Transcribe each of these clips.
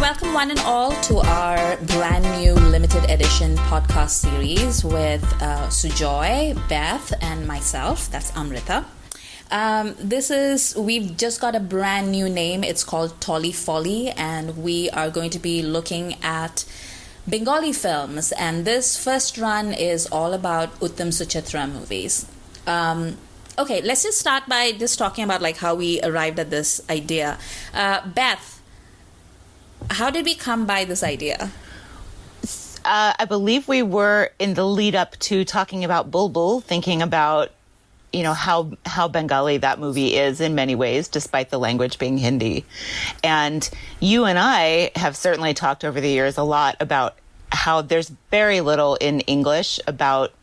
welcome one and all to our brand new limited edition podcast series with Sujoy, Beth, and myself. That's Amrita. We've just got a brand new name. It's called Tolly Folly, and we are going to be looking at Bengali films. And this first run is all about Uttam Suchitra movies. Okay, let's just start by just talking about like how we arrived at this idea. Beth, how did we come by this idea? I believe we were in the lead up to talking about Bulbul, thinking about, you know, how Bengali that movie is in many ways, despite the language being Hindi. And you and I have certainly talked over the years a lot about how there's very little in English about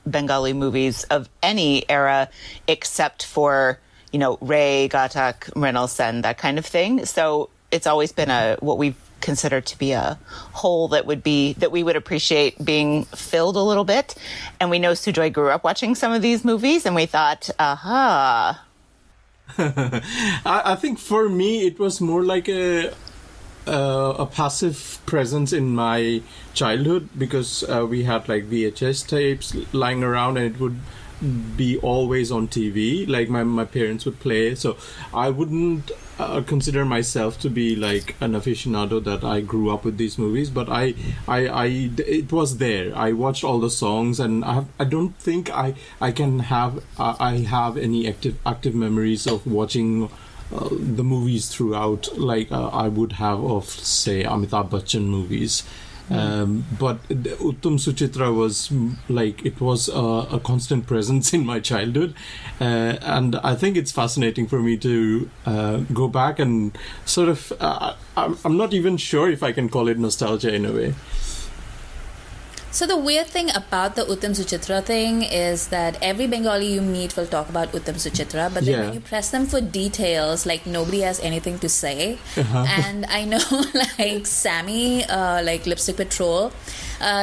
Bengali movies of any era, except for, you know, Ray, Gatak, Mrinal Sen, that kind of thing. So it's always been what we've considered to be a hole that we would appreciate being filled a little bit. And we know Sujoy grew up watching some of these movies, and we thought, aha. I think for me, it was more like a passive presence in my childhood, because we had like VHS tapes lying around, and it would be always on TV. Like my parents would play, so I wouldn't consider myself to be like an aficionado that I grew up with these movies, but it was there. I watched all the songs, and I don't think I have any active memories of watching the movies throughout, like I would have of, say, Amitabh Bachchan movies. But Uttam Suchitra was like, it was a constant presence in my childhood, and I think it's fascinating for me to go back and sort of I'm not even sure if I can call it nostalgia in a way. So the weird thing about the Uttam Suchitra thing is that every Bengali you meet will talk about Uttam Suchitra, but then when you press them for details, like nobody has anything to say. And I know like Sammy, like Lipstick Patrol,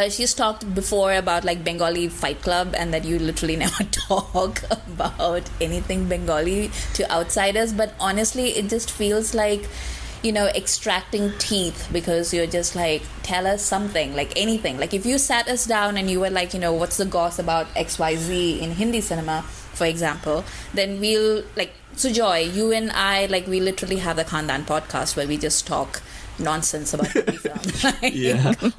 she's talked before about like Bengali Fight Club, and that you literally never talk about anything Bengali to outsiders. But honestly, it just feels like, you know, extracting teeth, because you're just like, tell us something, like anything. Like if you sat us down and you were like, you know, what's the goss about XYZ in Hindi cinema, for example, then we'll, like, Sujoy, you and I, like, we literally have the Khandaan podcast where we just talk nonsense about Hindi films, like,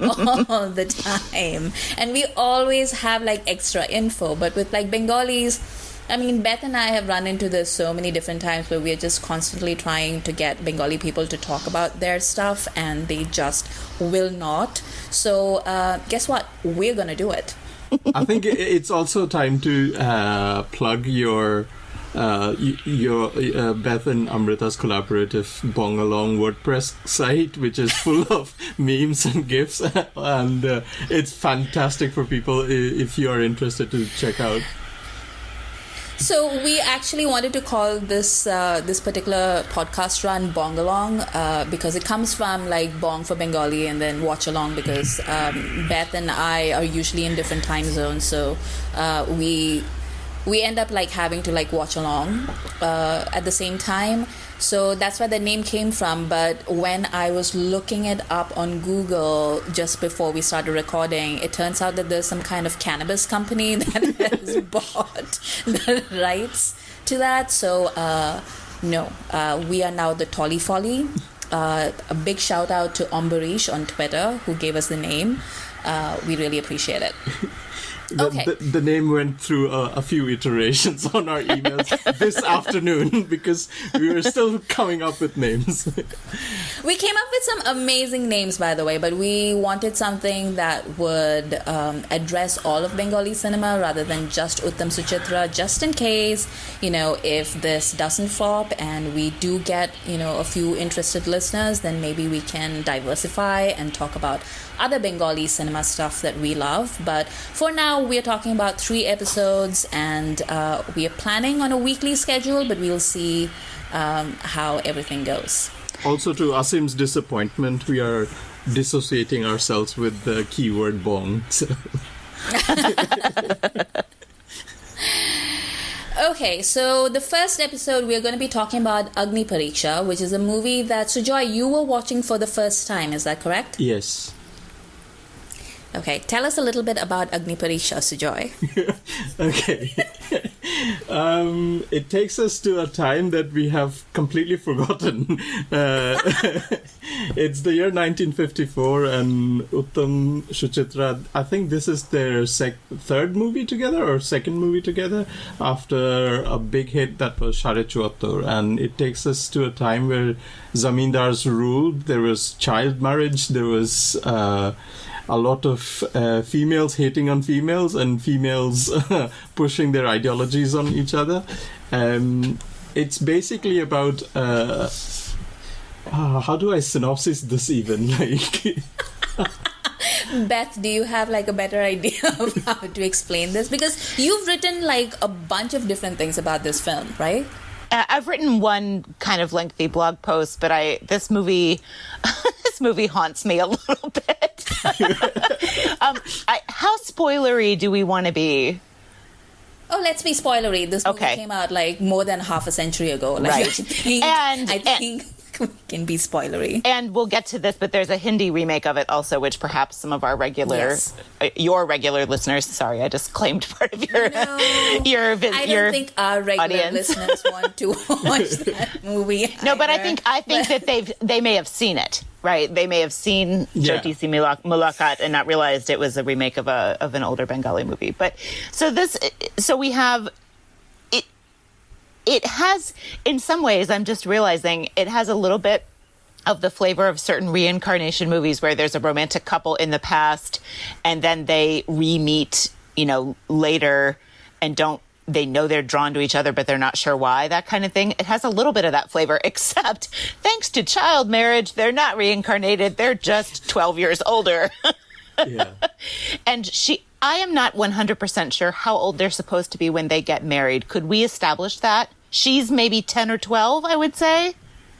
all the time. And we always have like extra info. But with like Bengalis, I mean, Beth and I have run into this so many different times where we're just constantly trying to get Bengali people to talk about their stuff, and they just will not. So guess what? We're going to do it. I think it's also time to plug your Beth and Amrita's collaborative Bongalong WordPress site, which is full of memes and GIFs, and it's fantastic for people if you are interested to check out. So we actually wanted to call this particular podcast run Bongalong because it comes from like Bong for Bengali and then Watch Along, because Beth and I are usually in different time zones, so we end up like having to like watch along at the same time. So that's where the name came from. But when I was looking it up on Google just before we started recording, it turns out that there's some kind of cannabis company that has bought the rights to that. So no, we are now the Tolly Folly. A big shout out to Ambarish on Twitter who gave us the name. We really appreciate it. The name went through a few iterations on our emails this afternoon, because we were still coming up with names. We came up with some amazing names, by the way, but we wanted something that would address all of Bengali cinema rather than just Uttam Suchitra, just in case, you know, if this doesn't flop and we do get, you know, a few interested listeners, then maybe we can diversify and talk about other Bengali cinema stuff that we love. But for now, we're talking about 3 episodes, and we are planning on a weekly schedule, but we'll see how everything goes. Also, to Asim's disappointment, we are dissociating ourselves with the keyword bong. So. Okay, so the first episode we're going to be talking about Agni Pariksha, which is a movie that Sujoy, you were watching for the first time, is that correct? Yes. Okay, tell us a little bit about Agni Pariksha, Sujoy. Okay. It takes us to a time that we have completely forgotten. It's the year 1954, and Uttam, Suchitra, I think this is their third movie together or second movie together after a big hit that was Share Chuattor. And it takes us to a time where zamindars ruled. There was child marriage, there was a lot of females hating on females and females pushing their ideologies on each other. It's basically about how do I synopsis this even? Like, Beth, do you have like a better idea of how to explain this? Because you've written like a bunch of different things about this film, right? I've written one kind of lengthy blog post, but this movie haunts me a little bit. How spoilery do we want to be? Oh, let's be spoilery. This movie came out like more than half a century ago. Like, right. I think we can be spoilery. And we'll get to this, but there's a Hindi remake of it also, which perhaps some of our your regular listeners, sorry, I just claimed part of your I don't think our regular audience. listeners want to watch that movie. No, but I think that they may have seen it, right? They may have seen Chhoti Si Mulaqat and not realized it was a remake of an older Bengali movie. But so we have. It has, in some ways, I'm just realizing, it has a little bit of the flavor of certain reincarnation movies where there's a romantic couple in the past and then they re-meet, later and they know they're drawn to each other, but they're not sure why, that kind of thing. It has a little bit of that flavor, except thanks to child marriage, they're not reincarnated. They're just 12 years older. Yeah. And I am not 100% sure how old they're supposed to be when they get married. Could we establish that? She's maybe 10 or 12, I would say.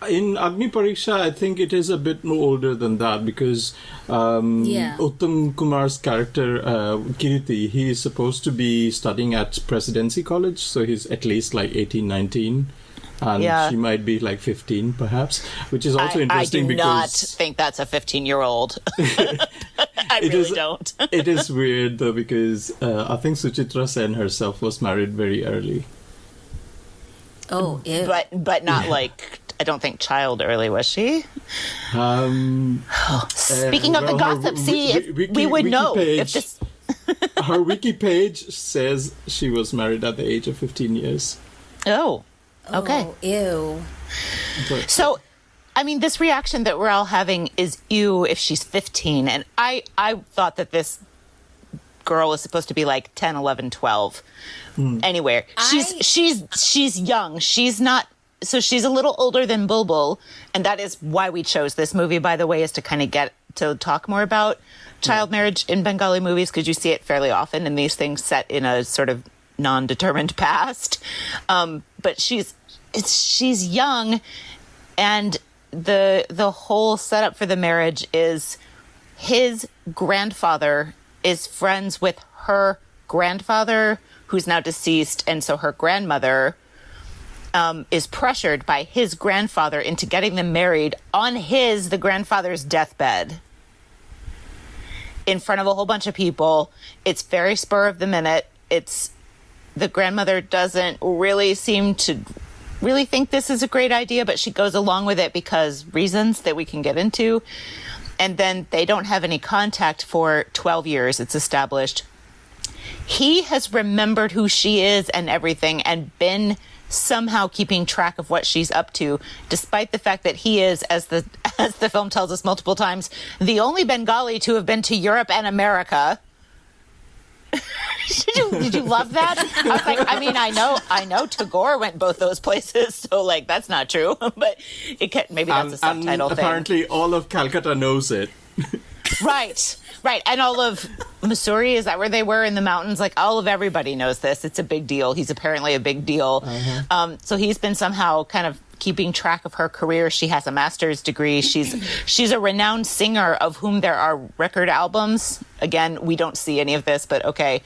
In Agni Pariksha, I think it is a bit more older than that because Uttam Kumar's character, Kiriti, he is supposed to be studying at Presidency College, so he's at least like 18, 19. And she might be like 15, perhaps, which is also interesting because... I do not think that's a 15-year-old. I really don't. It is weird, though, because I think Suchitra Sen herself was married very early. Oh, ew. But not like, I don't think child early, was she? Speaking of the gossip, we would know if this... Her wiki page says she was married at the age of 15 years. Oh, okay. Oh, ew. So, I mean, this reaction that we're all having is ew if she's 15. And I thought that this girl is supposed to be like 10, 11, 12. Anyway, she's young. She's not... So she's a little older than Bulbul, and that is why we chose this movie, by the way, is to kind of get to talk more about child marriage in Bengali movies, because you see it fairly often in these things set in a sort of non-determined past. But she's young, and the whole setup for the marriage is his grandfather is friends with her grandfather, who's now deceased, and so her grandmother is pressured by his grandfather into getting them married on the grandfather's deathbed in front of a whole bunch of people. It's very spur of the minute. The grandmother doesn't really seem to really think this is a great idea, but she goes along with it because reasons that we can get into. And then they don't have any contact for 12 years, it's established. He has remembered who she is and everything and been somehow keeping track of what she's up to, despite the fact that he is, as the film tells us multiple times, the only Bengali to have been to Europe and America. Did you love that? I was like, I know Tagore went both those places, so like that's not true, but maybe that's a subtitle thing. Apparently, all of Calcutta knows it. Right. And all of Missouri, is that where they were in the mountains? Like all of everybody knows this. It's a big deal. He's apparently a big deal. Uh-huh. So he's been somehow kind of keeping track of her career. She has a master's degree. She's a renowned singer of whom there are record albums. Again, we don't see any of this, but okay.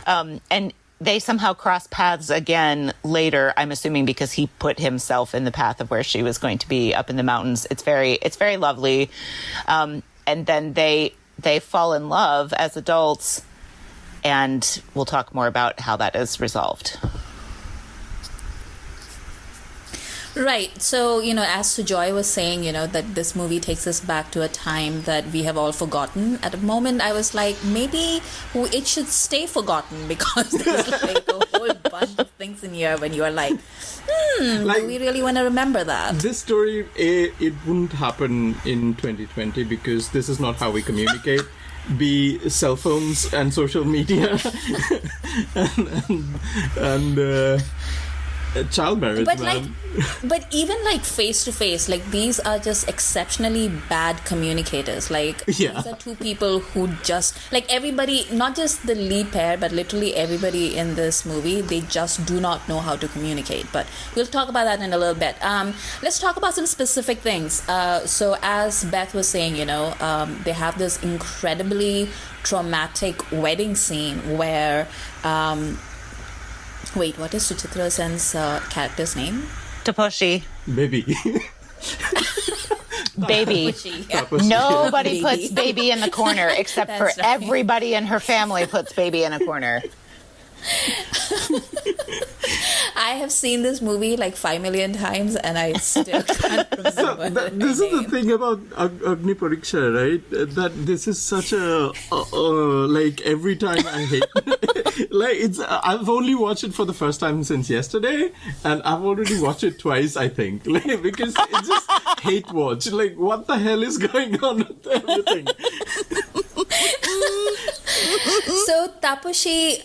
And they somehow cross paths again later, I'm assuming because he put himself in the path of where she was going to be up in the mountains. It's very lovely. And then they fall in love as adults, and we'll talk more about how that is resolved. Right. So, as Sujoy was saying, that this movie takes us back to a time that we have all forgotten. At a moment, I was like, maybe it should stay forgotten, because there's like a whole bunch of things in here when you are like, do we really want to remember that? This story, it wouldn't happen in 2020 because this is not how we communicate. Be cell phones and social media and child marriage, but even like face to face, like these are just exceptionally bad communicators. Like these are two people who just, like, everybody, not just the lead pair, but literally everybody in this movie, they just do not know how to communicate. But we'll talk about that in a little bit. Let's talk about some specific things. So as Beth was saying, they have this incredibly traumatic wedding scene where wait, what is Suchitra Sen's character's name? Taposhi. Baby. Baby. Nobody puts baby in the corner except for everybody in her family puts baby in a corner. I have seen this movie like 5 million times and I still can't remember. This is the thing about Agni Pariksha, right? That this is such a like every time I hate like I've only watched it for the first time since yesterday, and I've already watched it twice, I think, like, because it's just hate watch. Like, what the hell is going on with everything? So Taposhi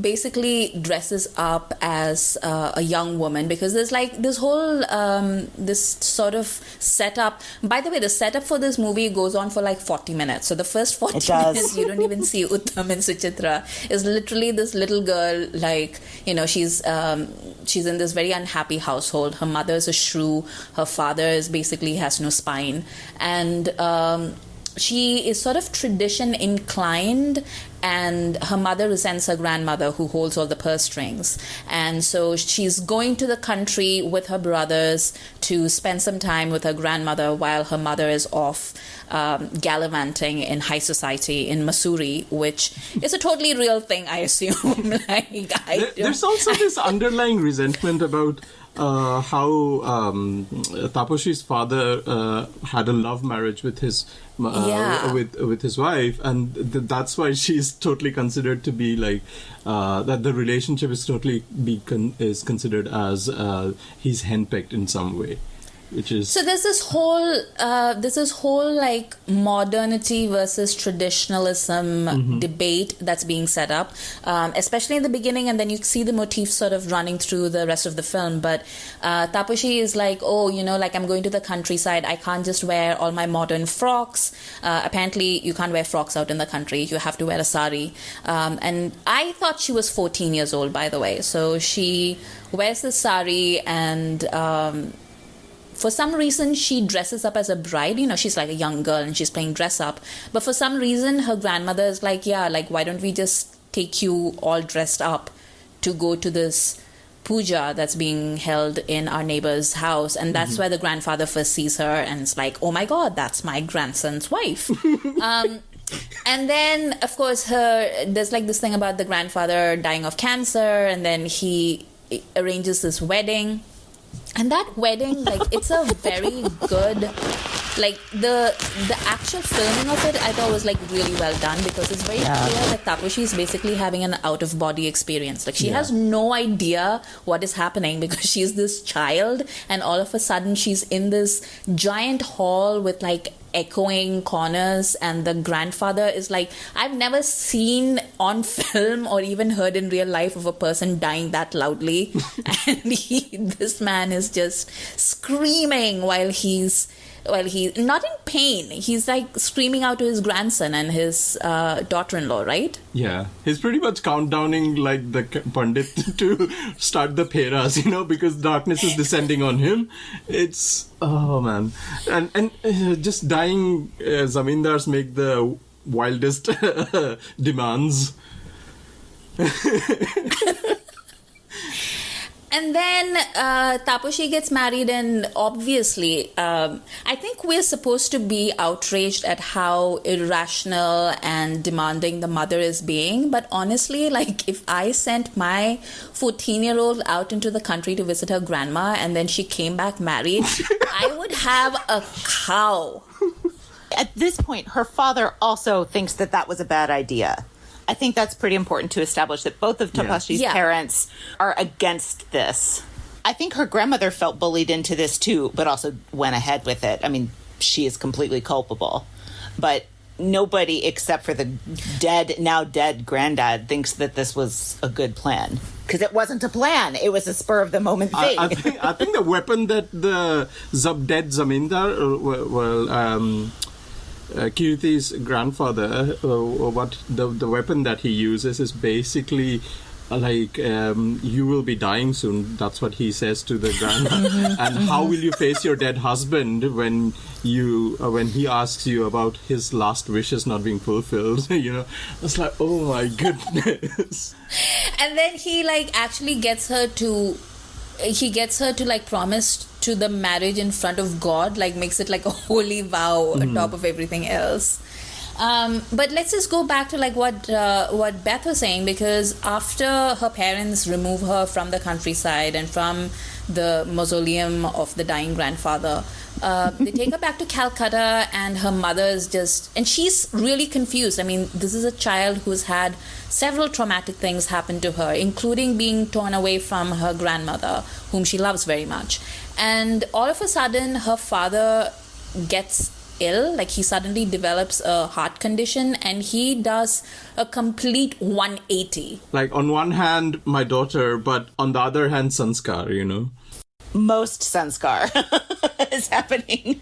basically dresses up as a young woman, because there's like this whole this sort of setup. By the way, the setup for this movie goes on for like 40 minutes. So the first 40 minutes you don't even see Uttam and Suchitra. Is literally this little girl, like, she's in this very unhappy household. Her mother is a shrew. Her father is basically has no spine, and she is sort of tradition inclined, and her mother resents her grandmother, who holds all the purse strings. And so she's going to the country with her brothers to spend some time with her grandmother while her mother is off gallivanting in high society in Missouri, which is a totally real thing, I assume. There's also this underlying resentment about how Taposhi's father had a love marriage with his with his wife, and that's why she's totally considered to be like that. The relationship is totally is considered as he's henpecked in some way. Which is... So there's this whole like modernity versus traditionalism debate that's being set up, especially in the beginning, and then you see the motifs sort of running through the rest of the film. But Taposhi is like, like, I'm going to the countryside, I can't just wear all my modern frocks. Apparently you can't wear frocks out in the country, you have to wear a sari. And I thought she was 14 years old, by the way. So she wears the sari, and for some reason, she dresses up as a bride. She's like a young girl and she's playing dress up. But for some reason, her grandmother is like, why don't we just take you all dressed up to go to this puja that's being held in our neighbor's house. And that's where the grandfather first sees her and it's like, oh my God, that's my grandson's wife. And then, of course, there's like this thing about the grandfather dying of cancer, and then he arranges this wedding. And that wedding, like, it's a very good, like, the actual filming of it, I thought was, like, really well done, because it's very clear that Taposhi is basically having an out-of-body experience. Like, she has no idea what is happening, because she's this child, and all of a sudden she's in this giant hall with, like, echoing corners, and the grandfather is like, I've never seen on film or even heard in real life of a person dying that loudly. And this man is just screaming while he's not in pain. He's like screaming out to his grandson and his daughter-in-law, right? Yeah. He's pretty much countdowning like the Pandit to start the Peras, because darkness is descending on him. It's, oh man. And just dying zamindars make the wildest demands. And then Taposhi gets married, and obviously, I think we're supposed to be outraged at how irrational and demanding the mother is being. But honestly, like, if I sent my 14-year-old out into the country to visit her grandma and then she came back married, I would have a cow. At this point, her father also thinks that that was a bad idea. I think that's pretty important to establish that both of Tapashi's parents are against this. I think her grandmother felt bullied into this too, but also went ahead with it. I mean, she is completely culpable. But nobody except for the now dead granddad thinks that this was a good plan. Because it wasn't a plan. It was a spur of the moment thing. I think the weapon that the dead Zamindar, Kirti's grandfather, what the weapon that he uses is basically like, you will be dying soon. That's what he says to the grandma. And how will you face your dead husband when he asks you about his last wishes not being fulfilled? You know, it's like, oh my goodness. And then he like actually gets her to like promise to the marriage in front of God, like makes it like a holy vow on top of everything else. But let's just go back to like what Beth was saying, because after her parents remove her from the countryside and from the mausoleum of the dying grandfather, they take her back to Calcutta, and her mother is and she's really confused. I mean, this is a child who's had several traumatic things happen to her, including being torn away from her grandmother, whom she loves very much. And all of a sudden, her father gets ill, like he suddenly develops a heart condition, and he does a complete 180. Like, on one hand, my daughter, but on the other hand, Sanskar, you know? Most Sanskar is happening.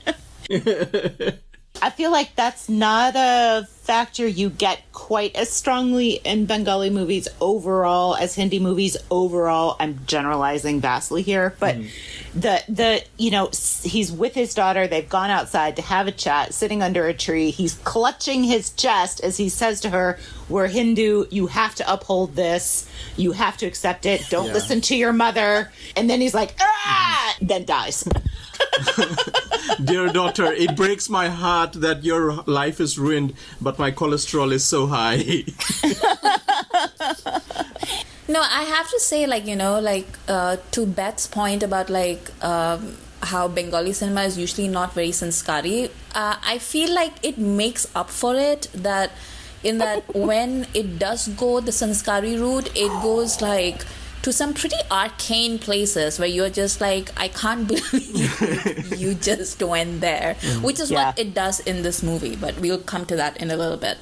I feel like that's not a factor you get quite as strongly in Bengali movies overall as Hindi movies overall. I'm generalizing vastly here, but he's with his daughter. They've gone outside to have a chat, sitting under a tree. He's clutching his chest as he says to her, "We're Hindu. You have to uphold this. You have to accept it. Don't listen to your mother." And then he's like, "Ah!" Then dies. Dear daughter, it breaks my heart that your life is ruined, but my cholesterol is so high. No, I have to say, like, you know, like, to Beth's point about, like, how Bengali cinema is usually not very sanskari, I feel like it makes up for it, that when it does go the sanskari route, it goes, like, to some pretty arcane places where you're just like, I can't believe you just went there, which is what it does in this movie, but we'll come to that in a little bit.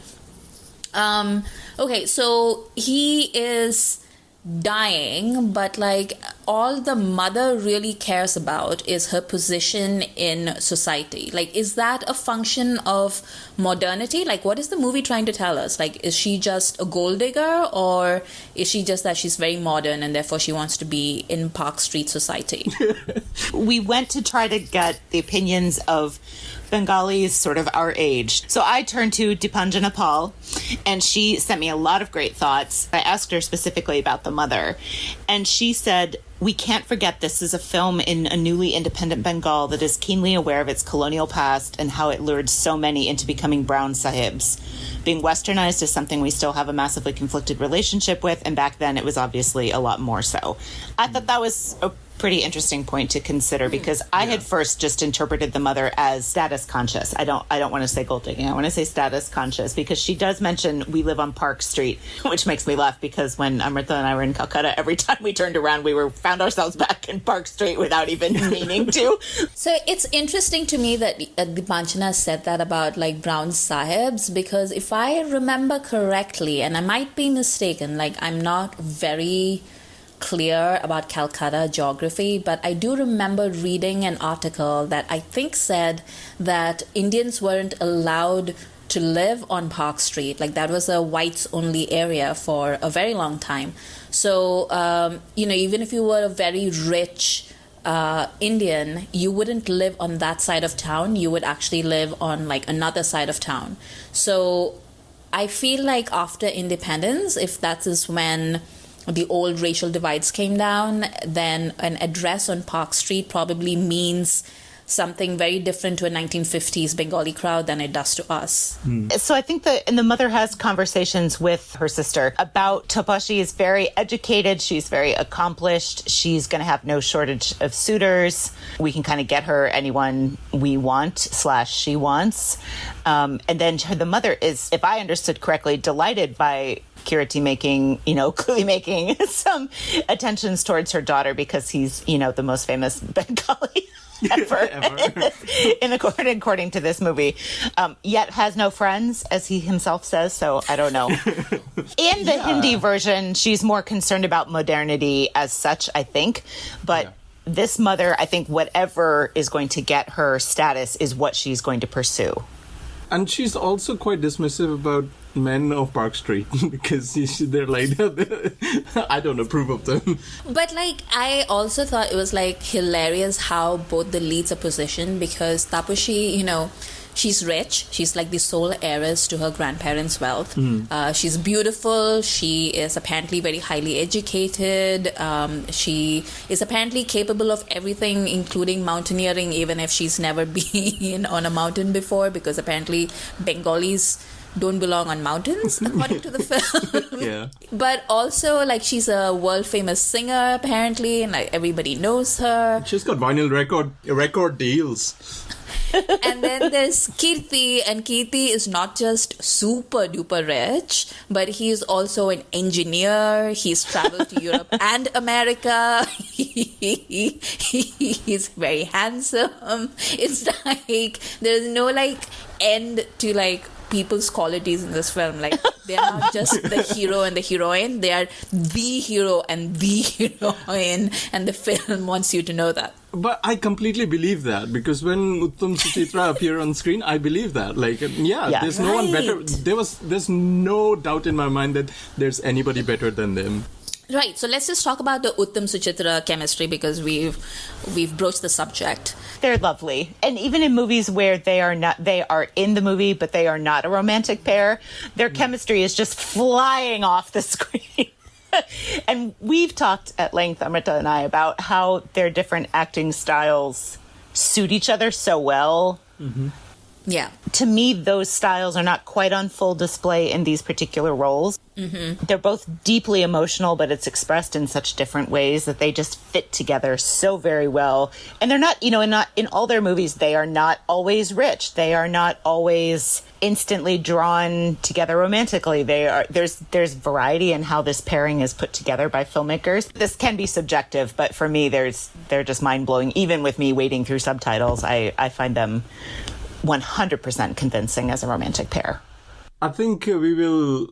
Okay, so he is dying, but like all the mother really cares about is her position in society. Like, is that a function of modernity? Like, what is the movie trying to tell us? Like, is she just a gold digger, or is she just that she's very modern and therefore she wants to be in Park Street society? We went to try to get the opinions of Bengalis sort of our age. So I turned to Dipanjana Pal, and she sent me a lot of great thoughts. I asked her specifically about the mother, and she said, "We can't forget this is a film in a newly independent Bengal that is keenly aware of its colonial past and how it lured so many into becoming brown sahibs. Being westernized is something we still have a massively conflicted relationship with, and back then it was obviously a lot more so." I thought that was a pretty interesting point to consider, because I had first just interpreted the mother as status conscious. I don't want to say gold digging. I want to say status conscious, because she does mention we live on Park Street, which makes me laugh, because when Amrita and I were in Calcutta, every time we turned around, we found ourselves back in Park Street without even meaning to. So it's interesting to me that Dipanjana said that about like brown sahibs, because if I remember correctly, and I might be mistaken, like I'm not very clear about Calcutta geography, but I do remember reading an article that I think said that Indians weren't allowed to live on Park Street. Like, that was a whites only area for a very long time. So, even if you were a very rich Indian, you wouldn't live on that side of town. You would actually live on like another side of town. So I feel like after independence, if that is when the old racial divides came down, then an address on Park Street probably means something very different to a 1950s Bengali crowd than it does to us. So I think the mother has conversations with her sister about Topashi is very educated. She's very accomplished. She's going to have no shortage of suitors. We can kind of get her anyone we want / she wants. And then the mother is, if I understood correctly, delighted by Kiriti clearly making some attentions towards her daughter because he's, the most famous Bengali ever. according to this movie, yet has no friends, as he himself says, so I don't know. In the Hindi version, she's more concerned about modernity as such, I think, but this mother, I think whatever is going to get her status is what she's going to pursue. And she's also quite dismissive about men of Park Street because they're like, I don't approve of them. But I also thought it was hilarious how both the leads are positioned, because Tapushi, she's rich. She's the sole heiress to her grandparents' wealth. She's beautiful. She is apparently very highly educated. She is apparently capable of everything, including mountaineering, even if she's never been on a mountain before, because apparently Bengalis don't belong on mountains, according to the film. Yeah. But also, she's a world-famous singer, apparently, and everybody knows her. She's got vinyl record deals. And then there's Kirti, and Kirti is not just super duper rich, but he's also an engineer. He's traveled to Europe and America. He's very handsome. It's there's no end to people's qualities in this film. They're not just the hero and the heroine, they are the hero and the heroine, and the film wants you to know that. But I completely believe that, because when Uttam Suchitra appear on screen, I believe that. There's no one better. There's no doubt in my mind that there's anybody better than them. Right, so let's just talk about the Uttam Suchitra chemistry, because we've broached the subject. They're lovely. And even in movies where they are in the movie, but they are not a romantic pair, their chemistry is just flying off the screen. And we've talked at length, Amrita and I, about how their different acting styles suit each other so well. Mm-hmm. Yeah. To me, those styles are not quite on full display in these particular roles. Mm-hmm. They're both deeply emotional, but it's expressed in such different ways that they just fit together so very well. And they're not, in all their movies, they are not always rich. They are not always instantly drawn together romantically. There's variety in how this pairing is put together by filmmakers. This can be subjective, but for me, they're just mind-blowing. Even with me wading through subtitles, I find them 100% convincing as a romantic pair. I think we will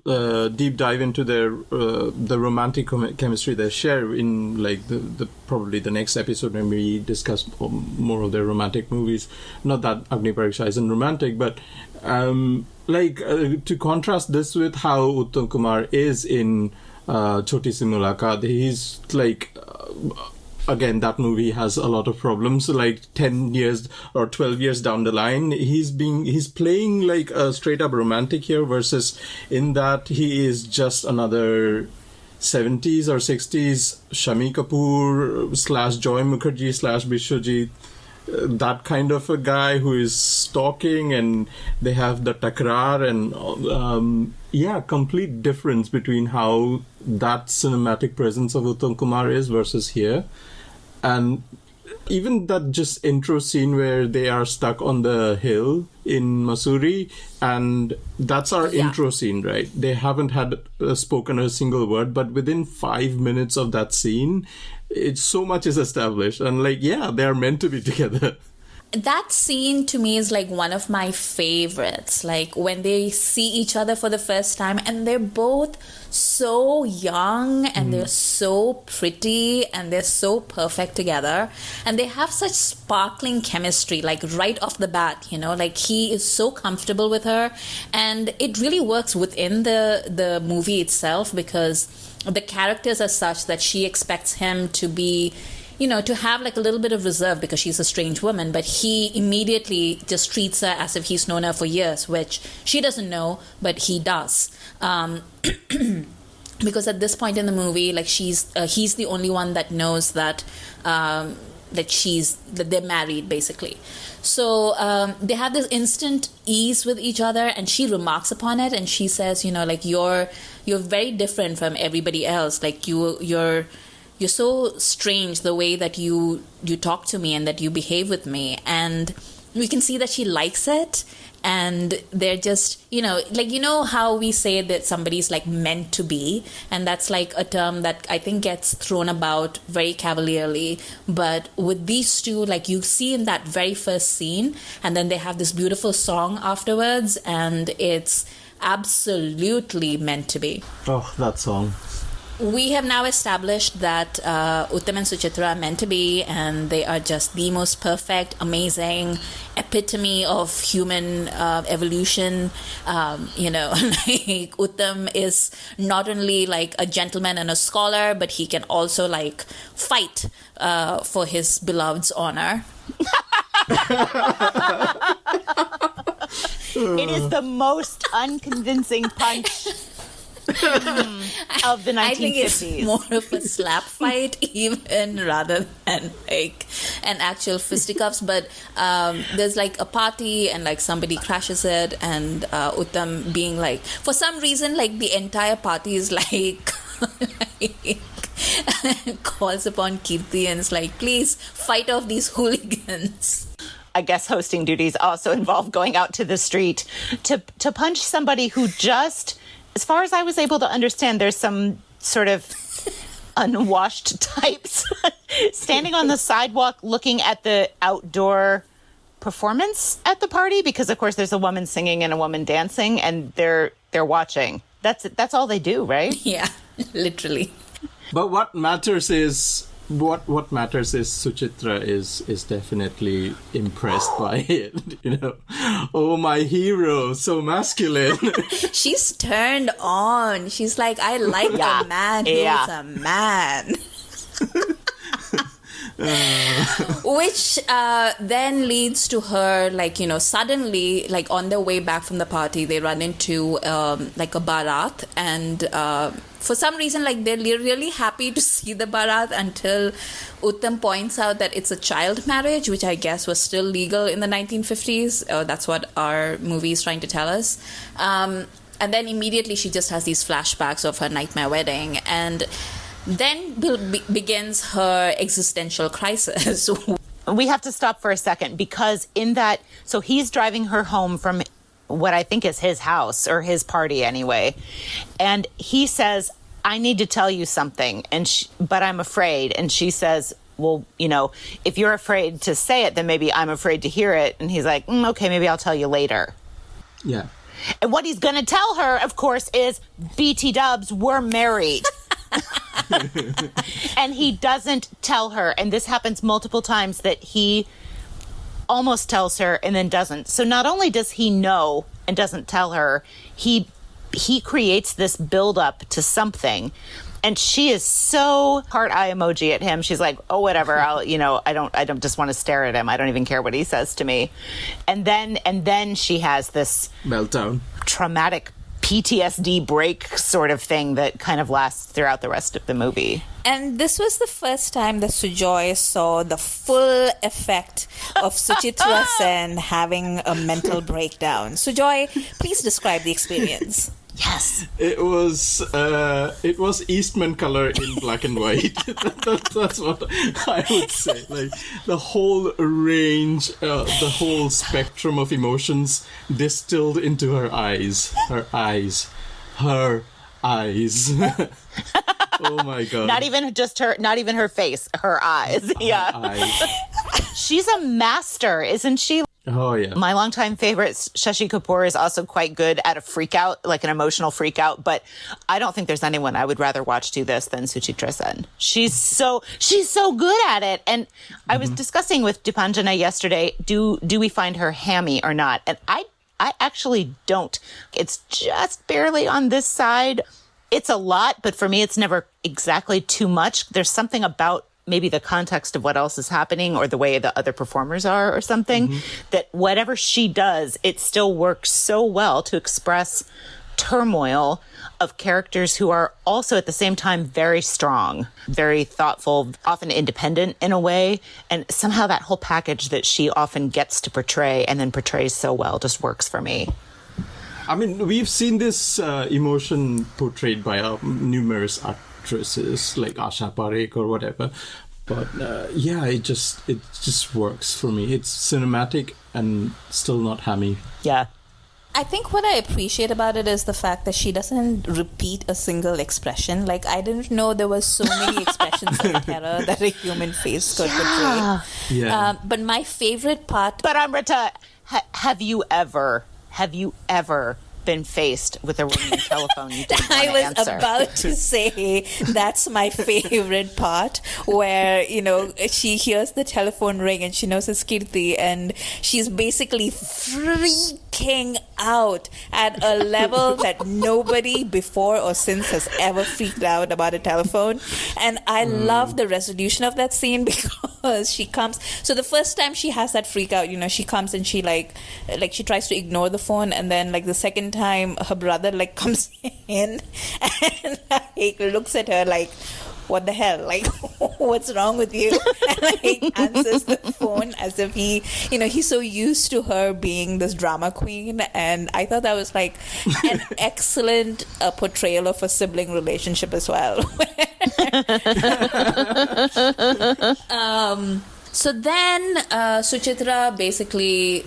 deep dive into the romantic chemistry they share in the probably the next episode when we discuss more of their romantic movies. Not that Agni Pariksha isn't romantic, but to contrast this with how Uttam Kumar is in Chhoti Si Mulaqat, he's again, that movie has a lot of problems. 10 years or 12 years down the line, he's playing a straight up romantic here, versus in that he is just another 70s or 60s Shami Kapoor / Joy Mukherjee / Bishwajit, that kind of a guy who is stalking, and they have the takrar and complete difference between how that cinematic presence of Uttam Kumar is versus here. And even that just intro scene where they are stuck on the hill in Mussoorie, and that's our intro scene, right? They haven't had spoken a single word, but within 5 minutes of that scene, so much is established. And they're meant to be together. That scene to me is one of my favorites. When they see each other for the first time, and they're both so young, and they're so pretty, and they're so perfect together, and they have such sparkling chemistry right off the bat. He is so comfortable with her, and it really works within the movie itself, because the characters are such that she expects him to be to have like a little bit of reserve because she's a strange woman, but he immediately just treats her as if he's known her for years, which she doesn't know, but he does. Because at this point in the movie, like he's the only one that knows that that they're married, basically. So they have this instant ease with each other, and she remarks upon it, and she says, like you're very different from everybody else. Like you're so strange the way that you talk to me and that you behave with me, and we can see that she likes it. And they're just, how we say that somebody's like meant to be. And that's like a term that I think gets thrown about very cavalierly. But with these two, like you see in that very first scene, and then they have this beautiful song afterwards, and it's absolutely meant to be. Oh, that song. We have now established that Uttam and Suchitra are meant to be, and they are just the most perfect, amazing epitome of human evolution. Like Uttam is not only like a gentleman and a scholar, but he can also like fight for his beloved's honor. It is the most unconvincing punch of the 1950s. I think it's more of a slap fight even rather than like an actual fisticuffs. But there's like a party and like somebody crashes it, and Uttam being like, for some reason, like the entire party is like calls upon Kirti and is like, please fight off these hooligans. I guess hosting duties also involve going out to the street to punch somebody who just, as far as I was able to understand, there's some sort of unwashed types standing on the sidewalk looking at the outdoor performance at the party, because of course there's a woman singing and a woman dancing, and they're watching. That's all they do, right? Yeah, literally. But what matters is Suchitra is definitely impressed by it. Oh, my hero, so masculine. She's turned on. She's like, I like a man who's a man. Which then leads to her, like, suddenly, like, on their way back from the party, they run into, like, a barat. And for some reason, like, they're really happy to see the barat until Uttam points out that it's a child marriage, which I guess was still legal in the 1950s. That's what our movie is trying to tell us. And then immediately she just has these flashbacks of her nightmare wedding. And then begins her existential crisis. We have to stop for a second, because in that, so he's driving her home from what I think is his house, or his party anyway. And he says, I need to tell you something, but I'm afraid. And she says, well, if you're afraid to say it, then maybe I'm afraid to hear it. And he's like, okay, maybe I'll tell you later. Yeah. And what he's going to tell her, of course, is BT Dubs, we're married. And he doesn't tell her. And this happens multiple times, that he almost tells her and then doesn't. So not only does he know and doesn't tell her, he creates this buildup to something. And she is so heart eye emoji at him. She's like, oh, whatever. I don't just want to stare at him. I don't even care what he says to me. And then she has this meltdown, traumatic PTSD break sort of thing that kind of lasts throughout the rest of the movie. And this was the first time that Sujoy saw the full effect of Suchitra Sen having a mental breakdown. Sujoy, please describe the experience. Yes. It was Eastman color in black and white. That's what I would say. Like, the whole range, the whole spectrum of emotions distilled into her eyes. Her eyes. Oh my God. Not even her face, her eyes. Yeah. Her eyes. She's a master, isn't she? Oh, yeah. My longtime favorite, Shashi Kapoor, is also quite good at a freak out, like an emotional freak out. But I don't think there's anyone I would rather watch do this than Suchitra Sen. She's so good at it. And I was discussing with Dipanjana yesterday, do we find her hammy or not? And I actually don't. It's just barely on this side. It's a lot, but for me, it's never exactly too much. There's something about maybe the context of what else is happening or the way the other performers are or something, that whatever she does, it still works so well to express turmoil of characters who are also at the same time very strong, very thoughtful, often independent in a way. And somehow that whole package that she often gets to portray and then portrays so well just works for me. I mean, we've seen this emotion portrayed by numerous actresses like Asha Parekh or whatever. But it just works for me. It's cinematic and still not hammy. Yeah. I think what I appreciate about it is the fact that she doesn't repeat a single expression. Like, I didn't know there were so many expressions of terror that a human face could portray. Yeah. But my favorite part... But Amrita, have you ever been faced with a ringing telephone you didn't want to answer? I was about to say that's my favorite part, where, she hears the telephone ring and she knows it's Kirti, and she's basically freaking out at a level that nobody before or since has ever freaked out about a telephone. And I love the resolution of that scene because she comes... So the first time she has that freak out, she comes and she she tries to ignore the phone, and then the second time her brother comes in and looks at her like, what the hell, what's wrong with you, and answers the phone as if he's so used to her being this drama queen. And I thought that was an excellent portrayal of a sibling relationship as well. So then Suchitra basically,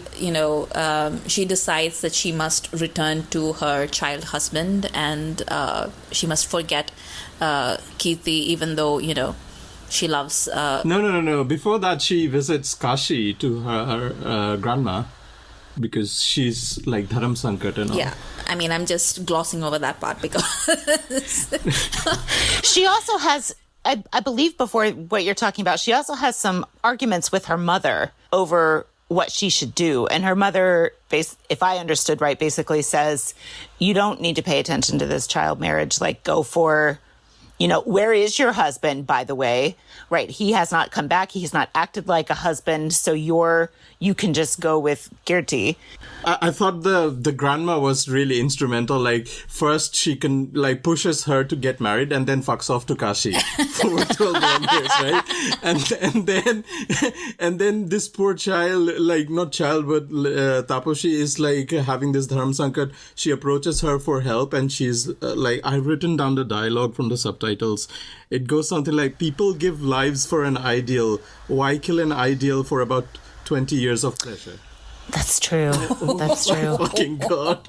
she decides that she must return to her child husband, and she must forget Kirti, even though, she loves... No. Before that, she visits Kashi to her grandma, because she's Dharam Sankat and all. Yeah. I mean, I'm just glossing over that part because... She also has... I believe before what you're talking about, she also has some arguments with her mother over what she should do. And her mother, if I understood right, basically says, you don't need to pay attention to this child marriage. Go for, where is your husband, by the way? Right. He has not come back. He has not acted like a husband. So you can just go with Kirti. I thought the grandma was really instrumental. First she can pushes her to get married and then fucks off to Kashi for 12 long years, right? And then this poor child, not child, but Taposhi is having this Dharam Sankat. She approaches her for help, and she's I've written down the dialogue from the subtitles. It goes something like, people give lives for an ideal. Why kill an ideal for about 20 years of pleasure? That's true. That's true. Oh, fucking God.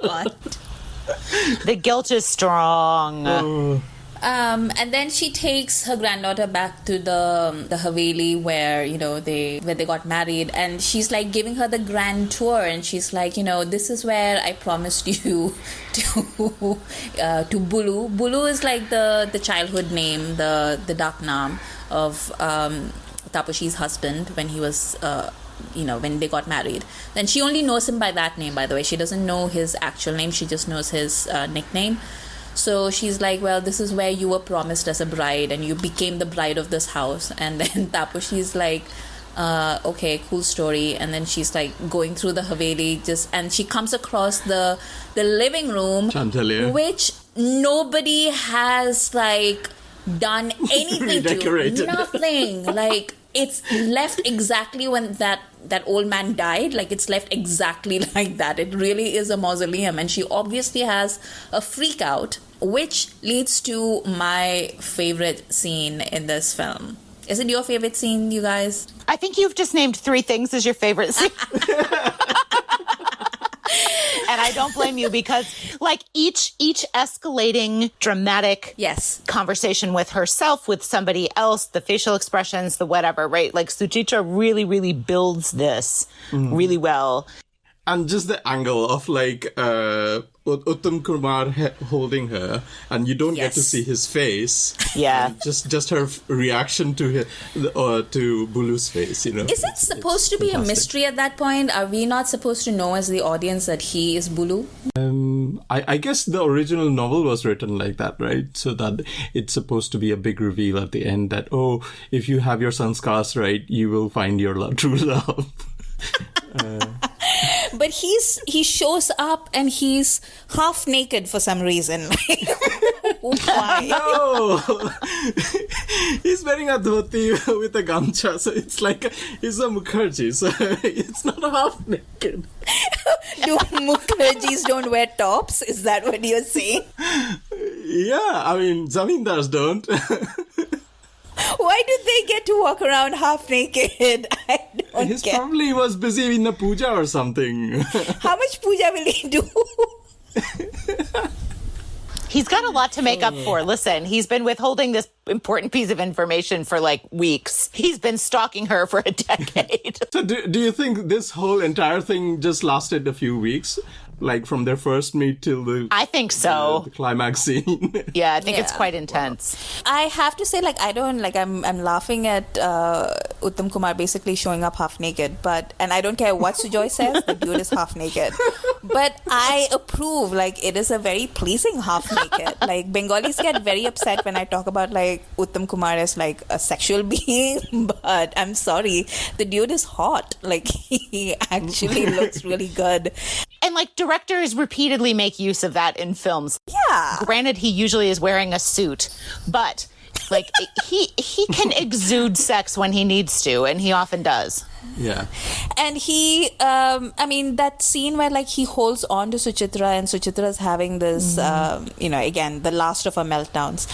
The guilt is strong. And then she takes her granddaughter back to the Haveli where they got married, and she's giving her the grand tour, and she's this is where I promised you to Bulu. Bulu is the childhood name, the dark name of Taposhi's husband when he was when they got married. Then she only knows him by that name, by the way. She doesn't know his actual name. She just knows his nickname. So she's well, this is where you were promised as a bride, and you became the bride of this house. And then Tapushi's okay, cool story. And then she's going through the Haveli, and she comes across the living room, Chandelier, which nobody has done anything to. Nothing. It's left exactly when that old man died. It's left exactly like that. It really is a mausoleum. And she obviously has a freak out, which leads to my favorite scene in this film. Is it your favorite scene, you guys? I think you've just named 3 things as your favorite scene. And I don't blame you, because each escalating dramatic conversation with herself, with somebody else, the facial expressions, the whatever, right? Suchitra really, really builds this really well. And just the angle of like Uttam Kumar holding her, and you don't get to see his face. Yeah, just her reaction to to Bulu's face. You know, is it supposed to be fantastic. A mystery at that point? Are we not supposed to know as the audience that he is Bulu? I guess the original novel was written like that, right? So that it's supposed to be a big reveal at the end that, oh, if you have your sanskars right, you will find your true love. But he shows up and he's half naked for some reason. Why? No, he's wearing a dhoti with a gamcha, so it's like he's a Mukherjee, so it's not half naked. Do Mukherjees don't wear tops? Is that what you're saying? Yeah, I mean, zamindars don't. Why do they get to walk around half naked? I don't get. Probably was busy in a puja or something. How much puja will he do? He's got a lot to make up for. Listen, he's been withholding this important piece of information for like weeks. He's been stalking her for a decade. So do you think this whole entire thing just lasted a few weeks? Like from their first meet till I think so. The climax scene. Yeah, I think it's quite intense. Wow. I have to say, like, I don't, like, I'm laughing at Uttam Kumar basically showing up half naked, and I don't care what Sujoy says, the dude is half naked. But I approve, like, it is a very pleasing half naked. Like, Bengalis get very upset when I talk about, like, Uttam Kumar as, like, a sexual being, but I'm sorry, the dude is hot. Like, he actually looks really good. And, like, directors repeatedly make use of that in films. Yeah. Granted, he usually is wearing a suit, but, like, he can exude sex when he needs to, and he often does. Yeah. And he, I mean, that scene where, like, he holds on to Suchitra and Suchitra's having this, again, the last of her meltdowns.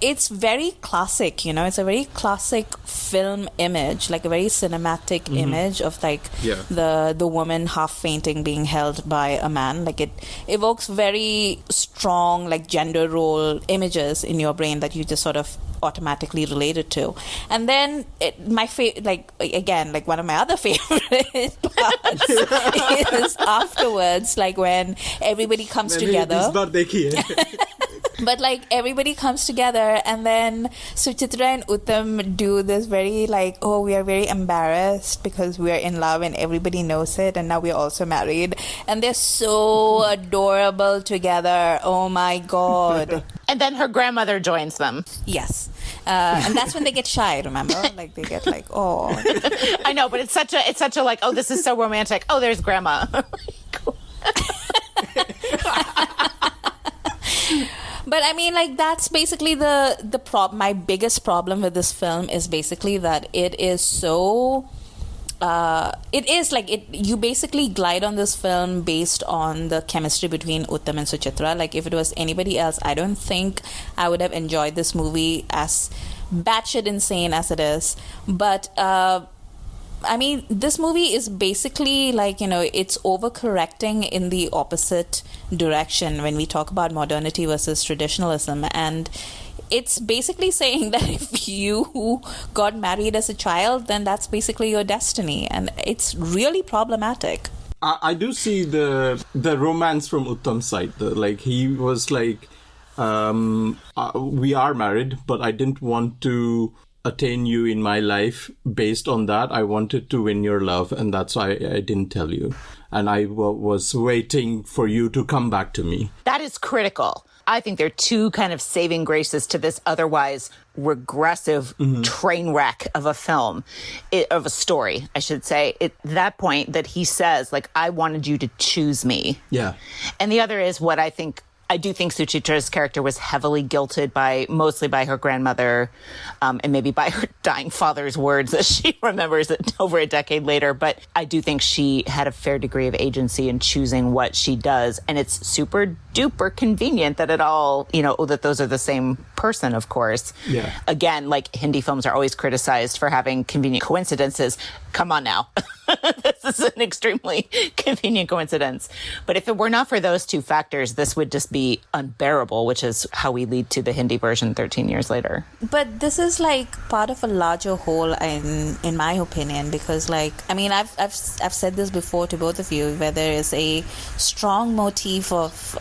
It's very classic, it's a very classic film image, like a very cinematic image of, like, the woman half fainting being held by a man. Like, it evokes very strong, like, gender role images in your brain that you just sort of automatically related to. And then one of my other favorite parts is afterwards, like when everybody comes together. But like everybody comes together, and then Suchitra and Uttam do this very like, oh, we are very embarrassed because we are in love and everybody knows it, and now we are also married, and they're so adorable together. Oh my god. And then her grandmother joins them. Yes. And that's when they get shy, remember? Like they get like, oh. I know, but it's such a like, oh, this is so romantic. Oh, there's grandma. But I mean, like, that's basically the problem. My biggest problem with this film is basically that it is so... you basically glide on this film based on the chemistry between Uttam and Suchitra. Like, if it was anybody else, I don't think I would have enjoyed this movie as batshit insane as it is. But... I mean, this movie is basically like, it's overcorrecting in the opposite direction when we talk about modernity versus traditionalism. And it's basically saying that if you got married as a child, then that's basically your destiny. And it's really problematic. I do see the romance from Uttam's side, though. Like, he was like, we are married, but I didn't want to attain you in my life based on that. I wanted to win your love, and that's why I didn't tell you. And I was waiting for you to come back to me. That is critical. I think there are two kind of saving graces to this otherwise regressive train wreck of a film, of a story, I should say. At that point that he says, like, I wanted you to choose me. Yeah. And the other is what I do think Suchitra's character was heavily guilted mostly by her grandmother, and maybe by her dying father's words that she remembers it over a decade later. But I do think she had a fair degree of agency in choosing what she does. And it's super duper convenient that it all, that those are the same person, of course. Yeah. Again, like Hindi films are always criticized for having convenient coincidences. Come on now. This is an extremely convenient coincidence. But if it were not for those two factors, this would just be unbearable, which is how we lead to the Hindi version 13 years later. But this is like part of a larger whole, in my opinion, because like, I mean, I've said this before to both of you, where there is a strong motif of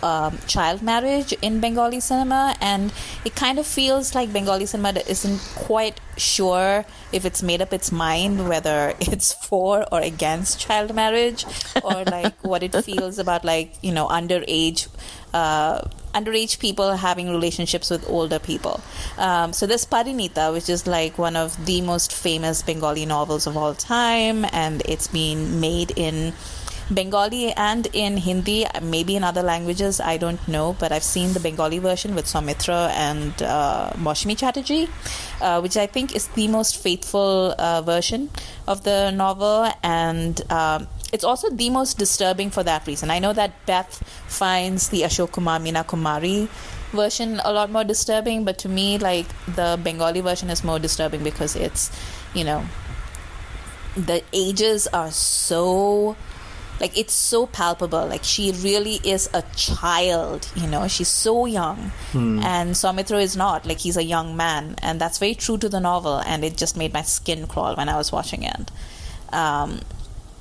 child marriage in Bengali cinema, and it kind of feels like Bengali cinema isn't quite sure if it's made up its mind whether it's for or against child marriage, or like what it feels about, like, you know, underage people having relationships with older people. So this Parinita, which is like one of the most famous Bengali novels of all time, and it's been made in Bengali and in Hindi, maybe in other languages, I don't know, but I've seen the Bengali version with Soumitra and Moshmi Chatterjee, which I think is the most faithful version of the novel, and it's also the most disturbing for that reason. I know that Beth finds the Ashok Kumar Meena Kumari version a lot more disturbing, but to me, like, the Bengali version is more disturbing because it's, you know, the ages are so... like, it's so palpable. Like, she really is a child, you know. She's so young. And Soumitra is not. Like, he's a young man. And that's very true to the novel. And it just made my skin crawl when I was watching it.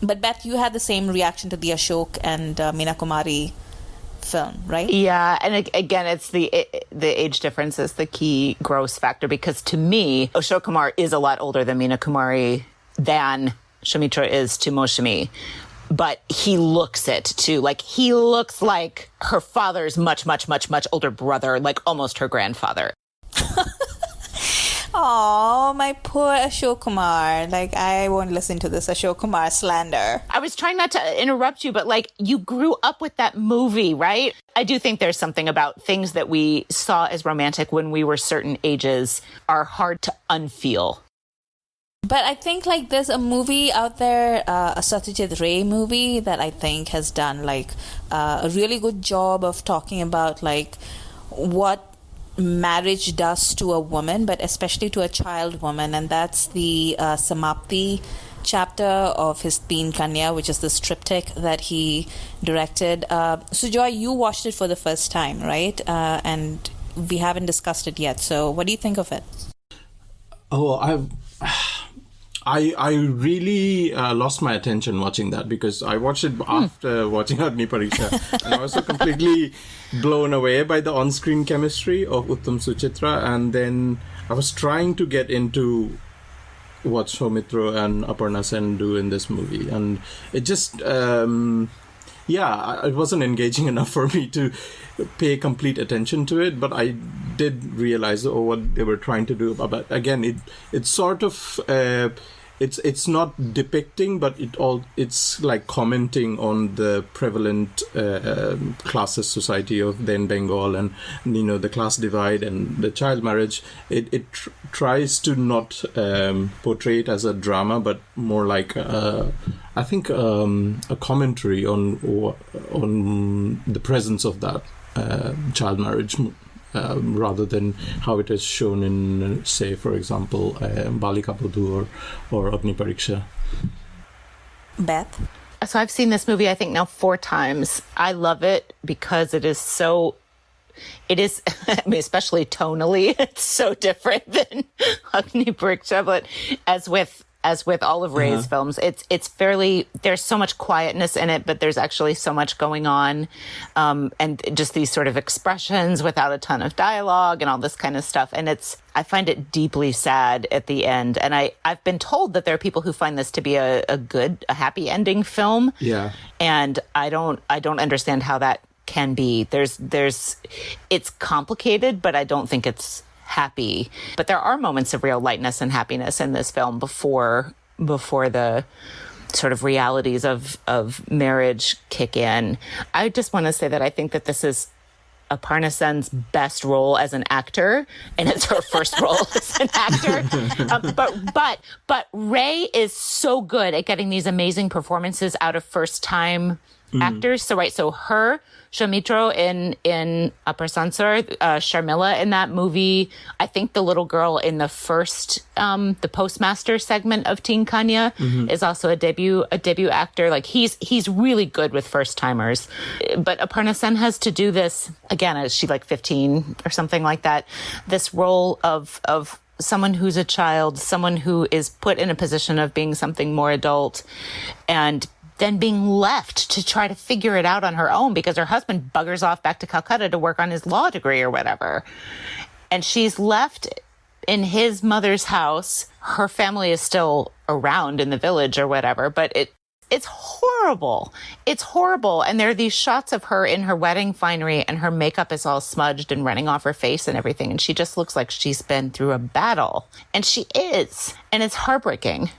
But Beth, you had the same reaction to the Ashok and Meena Kumari film, right? Yeah, and again, it's the age difference is the key gross factor, because to me, Ashok Kumar is a lot older than Meena Kumari than Soumitra is to Moshmi. But he looks it too. Like, he looks like her father's much, much, much, much older brother, like almost her grandfather. Oh, my poor Ashok Kumar. Like, I won't listen to this Ashok Kumar slander. I was trying not to interrupt you, but like, you grew up with that movie, right? I do think there's something about things that we saw as romantic when we were certain ages are hard to unfeel. But I think, like, there's a movie out there, a Satyajit Ray movie, that I think has done, like, a really good job of talking about, like, what marriage does to a woman, but especially to a child woman. And that's the Samapti chapter of his Teen Kanya, which is this triptych that he directed. Sujoy, you watched it for the first time, right? And we haven't discussed it yet. So what do you think of it? Oh, I really lost my attention watching that, because I watched it after watching Agni Pariksha, and I was so completely blown away by the on-screen chemistry of Uttam Suchitra, and then I was trying to get into what Soumitra and Aparna Sen do in this movie, and it just it wasn't engaging enough for me to pay complete attention to it, but I did realize what they were trying to do. But again, it's sort of it's not depicting, but it's like commenting on the prevalent classist society of then Bengal, and, you know, the class divide and the child marriage. It tries to not portray it as a drama, but more like I think a commentary on the presence of that child marriage, rather than how it is shown in, say, for example, Balika Bodhu or Agni Pariksha. Beth? So I've seen this movie, I think, now 4 times. I love it because it is, I mean, especially tonally, it's so different than Agni Pariksha, but as with all of Ray's films, it's fairly, there's so much quietness in it, but there's actually so much going on, and just these sort of expressions without a ton of dialogue and all this kind of stuff. And I find it deeply sad at the end. And I've been told that there are people who find this to be a happy ending film. Yeah. And I don't understand how that can be. It's complicated, but I don't think it's happy. But there are moments of real lightness and happiness in this film before the sort of realities of marriage kick in. I just want to say that I think that this is Aparna Sen's best role as an actor, and it's her first role as an actor. But Ray is so good at getting these amazing performances out of first-time actors. So her, Shomitro in Upper Sansar, Sharmila in that movie, I think the little girl in the first, the Postmaster segment of Teen Kanya is also a debut actor. Like he's really good with first timers. But Aparna Sen has to do this, again, is she like 15 or something like that? This role of someone who's a child, someone who is put in a position of being something more adult, and then being left to try to figure it out on her own because her husband buggers off back to Calcutta to work on his law degree or whatever. And she's left in his mother's house. Her family is still around in the village or whatever, but it's horrible. It's horrible. And there are these shots of her in her wedding finery and her makeup is all smudged and running off her face and everything. And she just looks like she's been through a battle. And she is. And it's heartbreaking.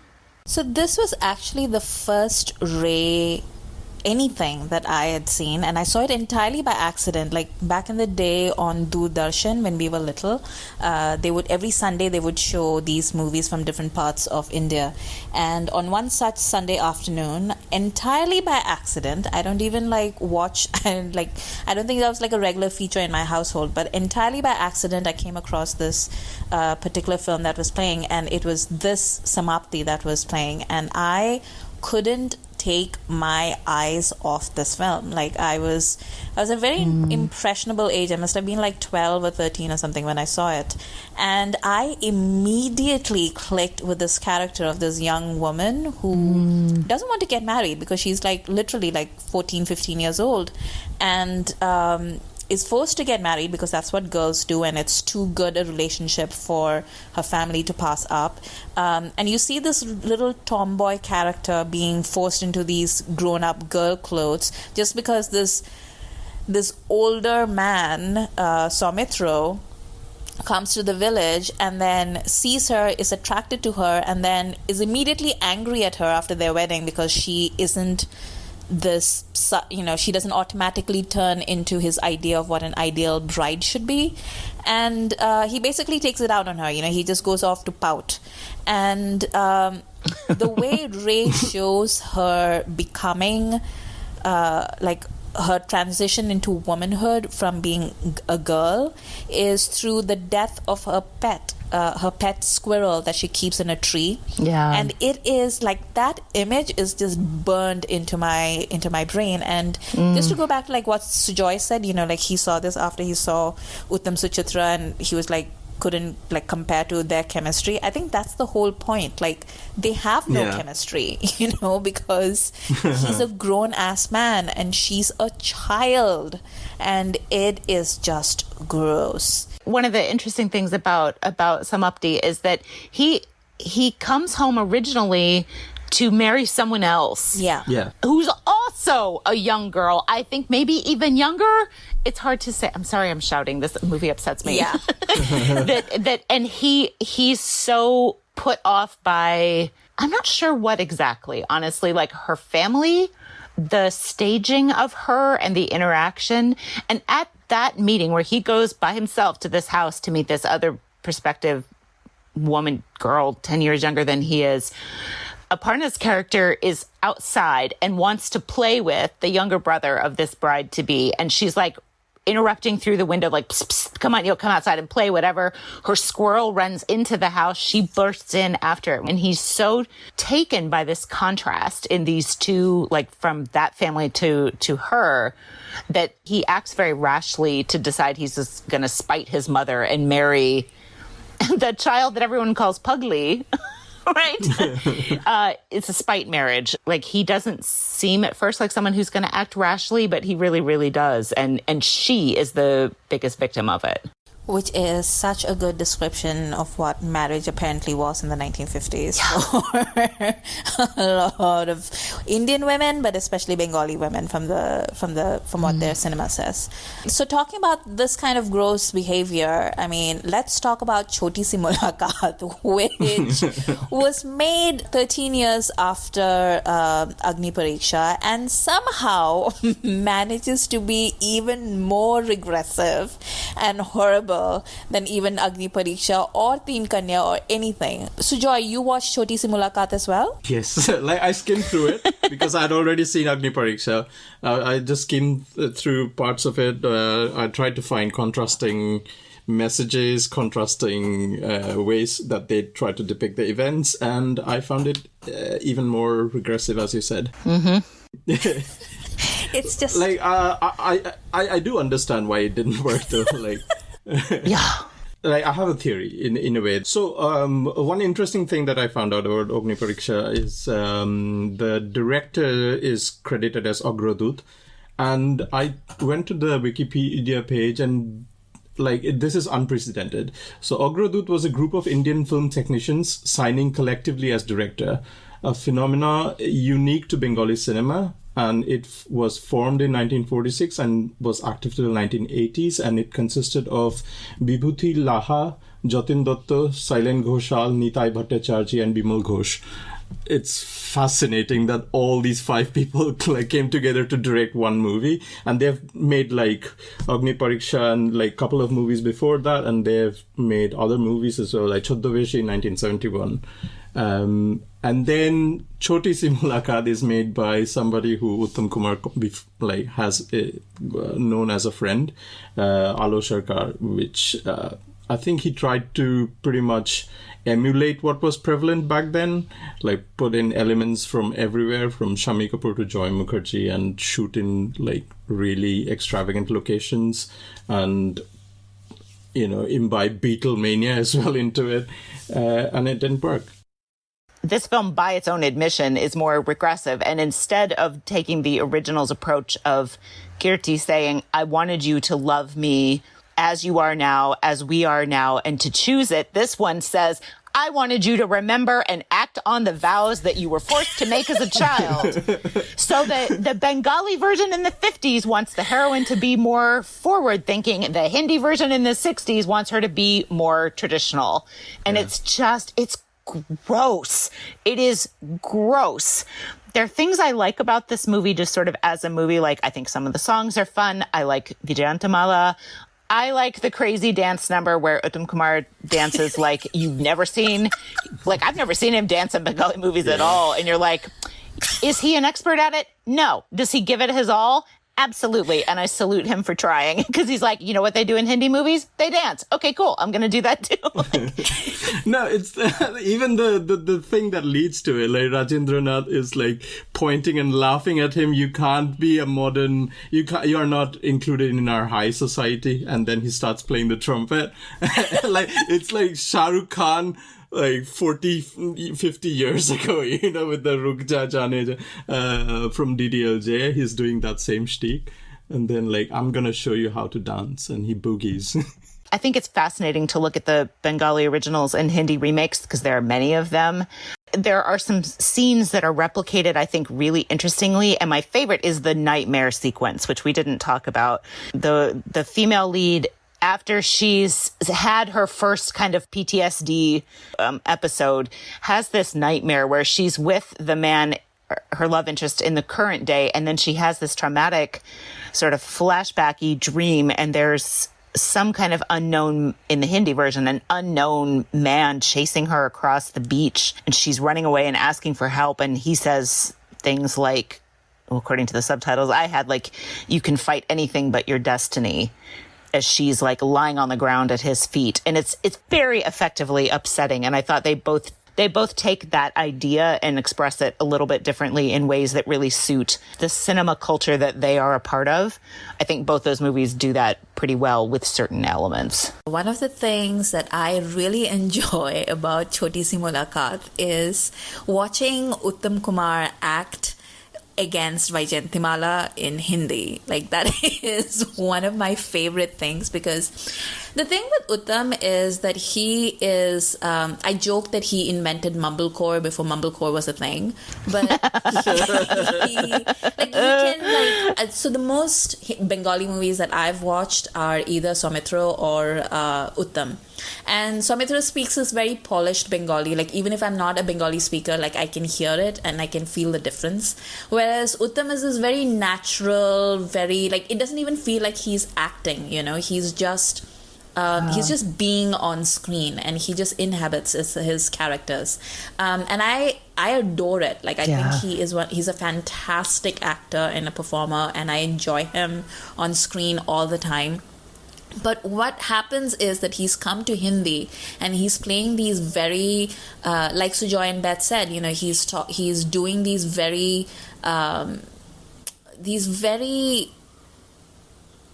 So this was actually the first Ray anything that I had seen, and I saw it entirely by accident. Like back in the day on Doordarshan when we were little, they would every Sunday they would show these movies from different parts of India. And on one such Sunday afternoon, entirely by accident, I don't even watch and I don't think that was like a regular feature in my household, but entirely by accident I came across this particular film that was playing, and it was this Samapti that was playing, and I couldn't take my eyes off this film. I was a very impressionable age. I must have been 12 or 13 or something when I saw it, and I immediately clicked with this character of this young woman who doesn't want to get married because she's literally 14, 15 years old, and is forced to get married because that's what girls do, and it's too good a relationship for her family to pass up. And you see this little tomboy character being forced into these grown-up girl clothes just because this older man, Saumitro, comes to the village and then sees her, is attracted to her, and then is immediately angry at her after their wedding because she isn't this, she doesn't automatically turn into his idea of what an ideal bride should be, and he basically takes it out on her. He just goes off to pout, and the way Ray shows her becoming her transition into womanhood from being a girl is through the death of her pet squirrel that she keeps in a tree. Yeah. And it is that image is just burned into my brain. And just to go back to what Sujoy said, he saw this after he saw Uttam Suchitra, and he was couldn't compare to their chemistry. I think that's the whole point. They have no chemistry, because he's a grown-ass man and she's a child, and it is just gross. One of the interesting things about Samapti is that he comes home originally to marry someone else. Yeah. Who's also a young girl. I think maybe even younger. It's hard to say. I'm sorry I'm shouting. This movie upsets me. Yeah. And he's so put off by, I'm not sure what exactly, honestly, her family, the staging of her and the interaction. And at that meeting where he goes by himself to this house to meet this other prospective girl 10 years younger than he is, Aparna's character is outside and wants to play with the younger brother of this bride-to-be. And she's interrupting through the window, psst, psst, come on, come outside and play, whatever. Her squirrel runs into the house. She bursts in after it. And he's so taken by this contrast in these two, from that family to her, that he acts very rashly to decide he's just going to spite his mother and marry the child that everyone calls Pugly. Right? It's a spite marriage. He doesn't seem at first like someone who's going to act rashly, but he really, really does. And she is the biggest victim of it. Which is such a good description of what marriage apparently was in the 1950s for a lot of Indian women, but especially Bengali women from what their cinema says. So talking about this kind of gross behavior, let's talk about Chhoti Si Mulaqat, which was made 13 years after Agni Pariksha and somehow manages to be even more regressive and horrible level than even Agni Pariksha or Teen Kanya or anything. Sujoy, you watched Chhoti Si Mulaqat as well? Yes, like I skimmed through it because I'd already seen Agni Pariksha. I just skimmed through parts of it. I tried to find contrasting messages, contrasting ways that they try to depict the events, and I found it even more regressive, as you said. It's just like I do understand why it didn't work though. Like, Yeah. like I have a theory in a way. So one interesting thing that I found out about Agni Pariksha is the director is credited as Agradoot, and I went to the Wikipedia page and this is unprecedented. So Agradoot was a group of Indian film technicians signing collectively as director, a phenomena unique to Bengali cinema. And it was formed in 1946 and was active till the 1980s. And it consisted of Vibhuti Laha, Jatin Dotto, Sailen Ghoshal, Nitai Bhattacharjee, and Bimal Ghosh. It's fascinating that all these 5 people came together to direct one movie, and they've made Agni Pariksha and a couple of movies before that, and they've made other movies as well, like Choddoveshi in 1971. And then Chhoti Si Mulaqat is made by somebody who Uttam Kumar has known as a friend, Alo Sarkar, which I think he tried to pretty much emulate what was prevalent back then, put in elements from everywhere, from Shami Kapoor to Joy Mukherjee, and shoot in really extravagant locations, and imbibe Beatlemania as well into it, and it didn't work. This film, by its own admission, is more regressive. And instead of taking the original's approach of Kirti saying, I wanted you to love me as you are now, as we are now, and to choose it, this one says, I wanted you to remember and act on the vows that you were forced to make as a child. So the Bengali version in the 50s wants the heroine to be more forward-thinking. The Hindi version in the 60s wants her to be more traditional. And it's gross. It is gross. There are things I like about this movie just sort of as a movie. I think some of the songs are fun. I like Vijayantamala. I like the crazy dance number where Uttam Kumar dances like you've never seen. I've never seen him dance in Bengali movies at all. And you're like, is he an expert at it? No. Does he give it his all? Absolutely. And I salute him for trying, because he's like, you know what they do in Hindi movies? They dance. Okay, cool. I'm going to do that too. No, it's even the thing that leads to it. Rajendranath is pointing and laughing at him. You can't be a modern, you are not included in our high society. And then he starts playing the trumpet. It's like Shahrukh Khan 40, 50 years ago, with the Ruk Ja Jaane from DDLJ. He's doing that same shtick. And then I'm going to show you how to dance. And he boogies. I think it's fascinating to look at the Bengali originals and Hindi remakes, because there are many of them. There are some scenes that are replicated, I think, really interestingly. And my favorite is the nightmare sequence, which we didn't talk about. The female lead, after she's had her first kind of PTSD episode, has this nightmare where she's with the man, her love interest in the current day, and then she has this traumatic sort of flashbacky dream, and there's some kind of unknown, in the Hindi version, an unknown man chasing her across the beach, and she's running away and asking for help, and he says things like, well, according to the subtitles I had, you can fight anything but your destiny, as she's lying on the ground at his feet. And it's very effectively upsetting. And I thought they both take that idea and express it a little bit differently in ways that really suit the cinema culture that they are a part of. I think both those movies do that pretty well with certain elements. One of the things that I really enjoy about Chhoti Si Mulaqat is watching Uttam Kumar act against Vaijayantimala in Hindi. That is one of my favorite things, because the thing with Uttam is that he is, I joke that he invented mumblecore before mumblecore was a thing, but he can, so the most Bengali movies that I've watched are either Soumitra or Uttam. And Soumitra speaks this very polished Bengali. Even if I'm not a Bengali speaker, I can hear it and I can feel the difference. Whereas Uttam is this very natural, very, it doesn't even feel like he's acting, he's just He's just being on screen, and he just inhabits his characters. And I adore it. Like, I think he's a fantastic actor and a performer, and I enjoy him on screen all the time. But what happens is that he's come to Hindi and he's playing these very, like Sujoy and Beth said, you know, he's doing these very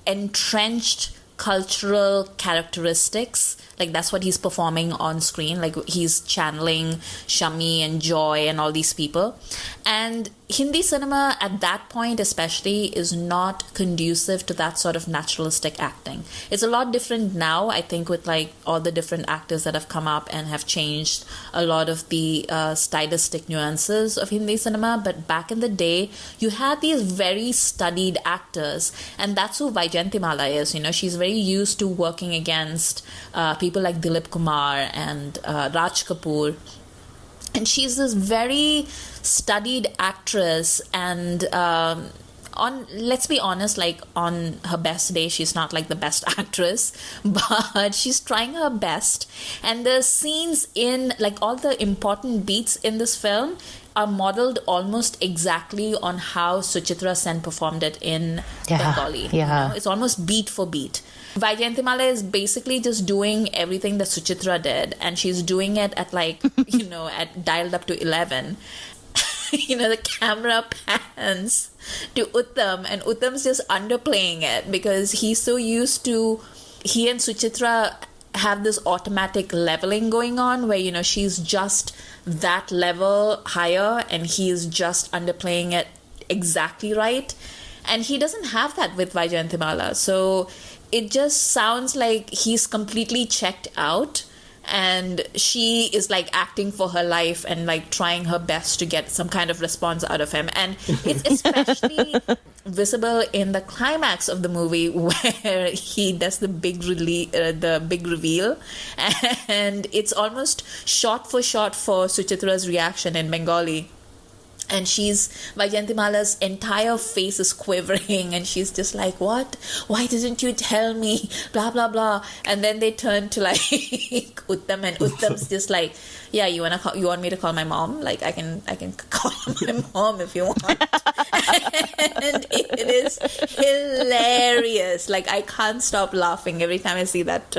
entrenched cultural characteristics. Like, that's what he's performing on screen. Like, he's channeling Shami and Joy and all these people. And Hindi cinema at that point especially is not conducive to that sort of naturalistic acting. It's a lot different now, I think, with like all the different actors that have come up and have changed a lot of the stylistic nuances of Hindi cinema. But back in the day, you had these very studied actors, and that's who Vaijayantimala is. You know, she's very used to working against people like Dilip Kumar and Raj Kapoor. And she's this very studied actress, and let's be honest, like, on her best day, she's not like the best actress, but she's trying her best. And the scenes in, like, all the important beats in this film are modeled almost exactly on how Suchitra Sen performed it in Bengali. Yeah. You know? It's almost beat for beat. Vaijayantimala is basically just doing everything that Suchitra did, and she's doing it at like, you know, at dialed up to 11. You know, the camera pans to Uttam, and Uttam's just underplaying it because he's so used to, he and Suchitra have this automatic leveling going on where, you know, she's just that level higher and he's just underplaying it exactly right. And he doesn't have that with Vaijayantimala. So it just sounds like he's completely checked out, and she is like acting for her life and like trying her best to get some kind of response out of him. And it's especially visible in the climax of the movie where he does the big reveal, and it's almost shot for shot for Suchitra's reaction in Bengali. And Vaijayantimala's entire face is quivering, and she's just like, what? Why didn't you tell me? Blah, blah, blah. And then they turn to like Uttam, and Uttam's just like, yeah, you want me to call my mom? Like, I can call my mom if you want. And it is hilarious. Like, I can't stop laughing every time I see that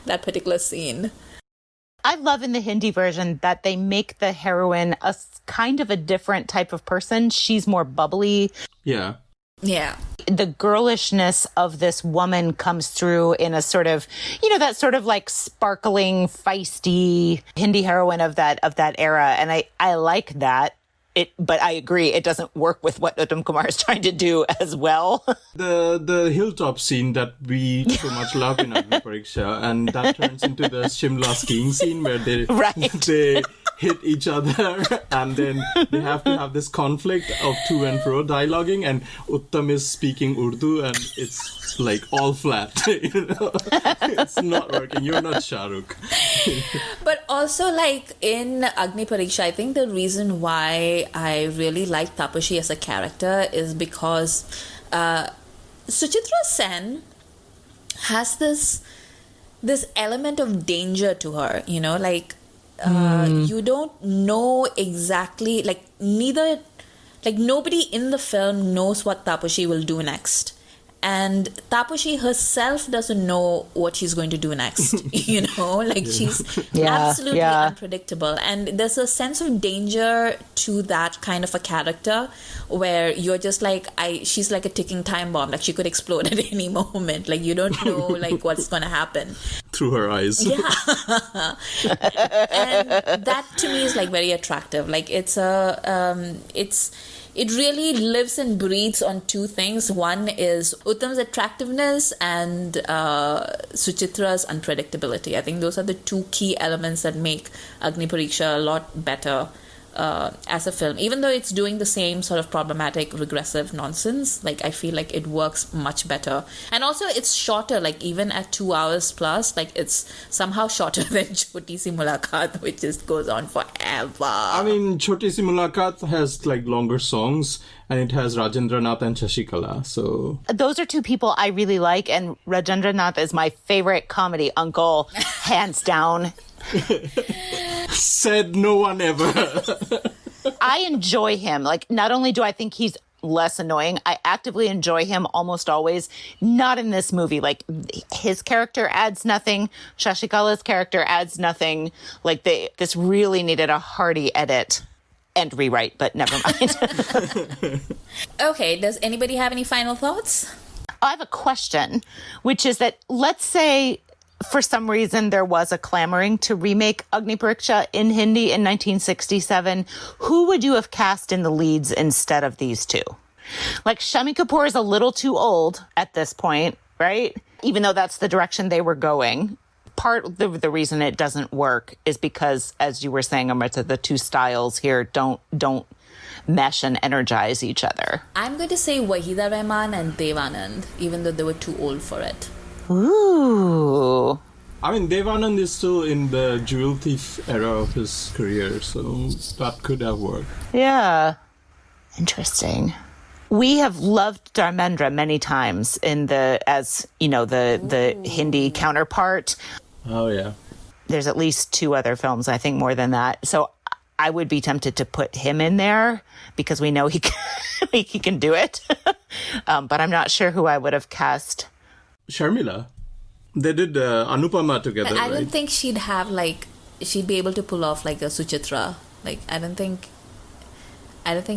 particular scene. I love in the Hindi version that they make the heroine a kind of a different type of person. She's more bubbly. Yeah. Yeah. The girlishness of this woman comes through in a sort of, you know, that sort of like sparkling, feisty Hindi heroine of that era. And I like that. But I agree, it doesn't work with what Uttam Kumar is trying to do as well. The hilltop scene that we so much love in Agni Pariksha, and that turns into the Shimla skiing scene where they hit each other, and then they have to have this conflict of to and fro dialoguing, and Uttam is speaking Urdu, and it's like all flat. You know? It's not working. You're not Shahrukh. But also, like, in Agni Pariksha, I think the reason why I really like Tapashi as a character is because Suchitra Sen has this element of danger to her, you know, like, you don't know exactly, like, nobody in the film knows what Tapashi will do next. And Tapashi herself doesn't know what she's going to do next, you know, like she's absolutely unpredictable. And there's a sense of danger to that kind of a character where you're just like, she's like a ticking time bomb, like she could explode at any moment. Like, you don't know like what's going to happen. Through her eyes. Yeah. And that to me is like very attractive. Like, it really lives and breathes on two things. One is Uttam's attractiveness and Suchitra's unpredictability. I think those are the two key elements that make Agni Pariksha a lot better as a film, even though it's doing the same sort of problematic regressive nonsense. Like, I feel like it works much better, and also it's shorter. Like, even at 2 hours plus, like, it's somehow shorter than Chhoti Si Mulaqat, which just goes on forever. I mean, Chhoti Si Mulaqat has like longer songs, and it has Rajendranath and Shashikala. So those are two people I really like, and Rajendranath is my favorite comedy uncle, hands down. Said no one ever. I enjoy him. Like, not only do I think he's less annoying, I actively enjoy him almost always. Not in this movie. Like, his character adds nothing. Shashikala's character adds nothing. Like, this really needed a hearty edit and rewrite, but never mind. Okay, does anybody have any final thoughts? I have a question, which is that, let's say for some reason there was a clamoring to remake Agni Pariksha in Hindi in 1967. Who would you have cast in the leads instead of these two? Like, Shami Kapoor is a little too old at this point, right? Even though that's the direction they were going. Part of the reason it doesn't work is because, as you were saying, Amrita, the two styles here don't mesh and energize each other. I'm going to say Wahida Rehman and Devanand, even though they were too old for it. Ooh. I mean, Devanand is still in the jewel thief era of his career, so that could have worked. Yeah. Interesting. We have loved Dharmendra many times as the Hindi counterpart. Oh, yeah. There's at least 2 other films, I think, more than that. So I would be tempted to put him in there because we know he can do it. But I'm not sure who I would have cast. Sharmila. They did Anupama together, I don't right? think she'd be able to pull off like a Suchitra. Like, I don't think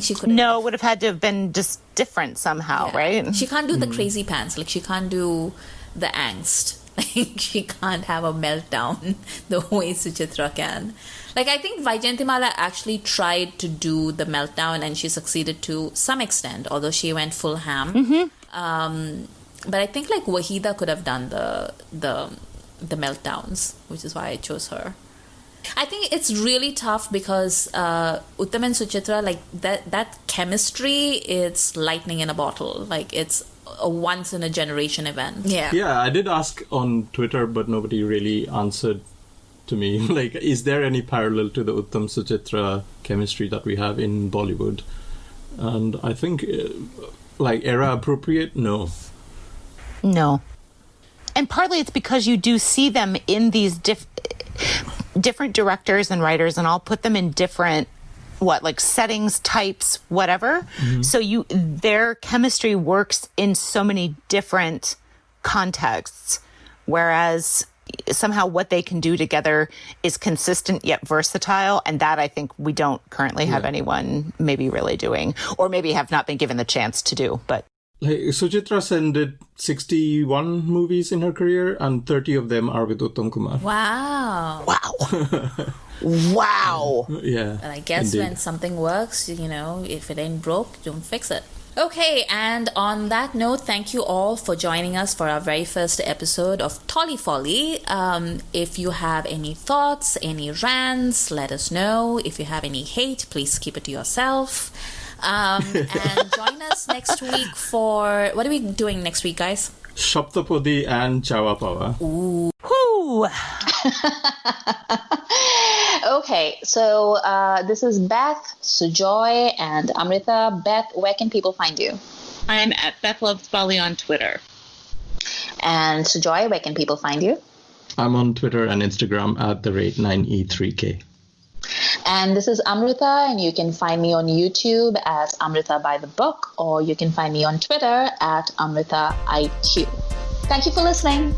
she could. No, it would have had to have been just different somehow, right? She can't do the crazy pants. Like, she can't do the angst. Like, she can't have a meltdown the way Suchitra can. Like, I think Vaijayantimala actually tried to do the meltdown, and she succeeded to some extent, although she went full ham. Mm-hmm. But I think, like, Wahida could have done the meltdowns, which is why I chose her. I think it's really tough because Uttam and Suchitra, like, that chemistry, it's lightning in a bottle. Like, it's a once-in-a-generation event. Yeah, I did ask on Twitter, but nobody really answered to me. Like, is there any parallel to the Uttam Suchitra chemistry that we have in Bollywood? And I think, like, era-appropriate, no. No. And partly it's because you do see them in these different directors and writers, and I'll put them in different, settings, types, whatever. Mm-hmm. So their chemistry works in so many different contexts, whereas somehow what they can do together is consistent yet versatile, and that I think we don't currently have anyone maybe really doing, or maybe have not been given the chance to do, but... Like, Suchitra Sen did 61 movies in her career, and 30 of them are with Uttam Kumar. Wow. Wow. Yeah. But I guess indeed. when something works, if it ain't broke, don't fix it. Okay, and on that note, thank you all for joining us for our very first episode of Tolly Folly. If you have any thoughts, any rants, let us know. If you have any hate, please keep it to yourself. And join us next week for... What are we doing next week, guys? Shaptapadi and Chawa Pawa. Ooh. Whoo! Okay, so this is Beth, Sujoy, and Amrita. Beth, where can people find you? I'm at Beth Loves Bali on Twitter. And Sujoy, where can people find you? I'm on Twitter and Instagram at @9E3K. And this is Amrita, and you can find me on YouTube at Amrita by the Book, or you can find me on Twitter at Amrita IQ. Thank you for listening.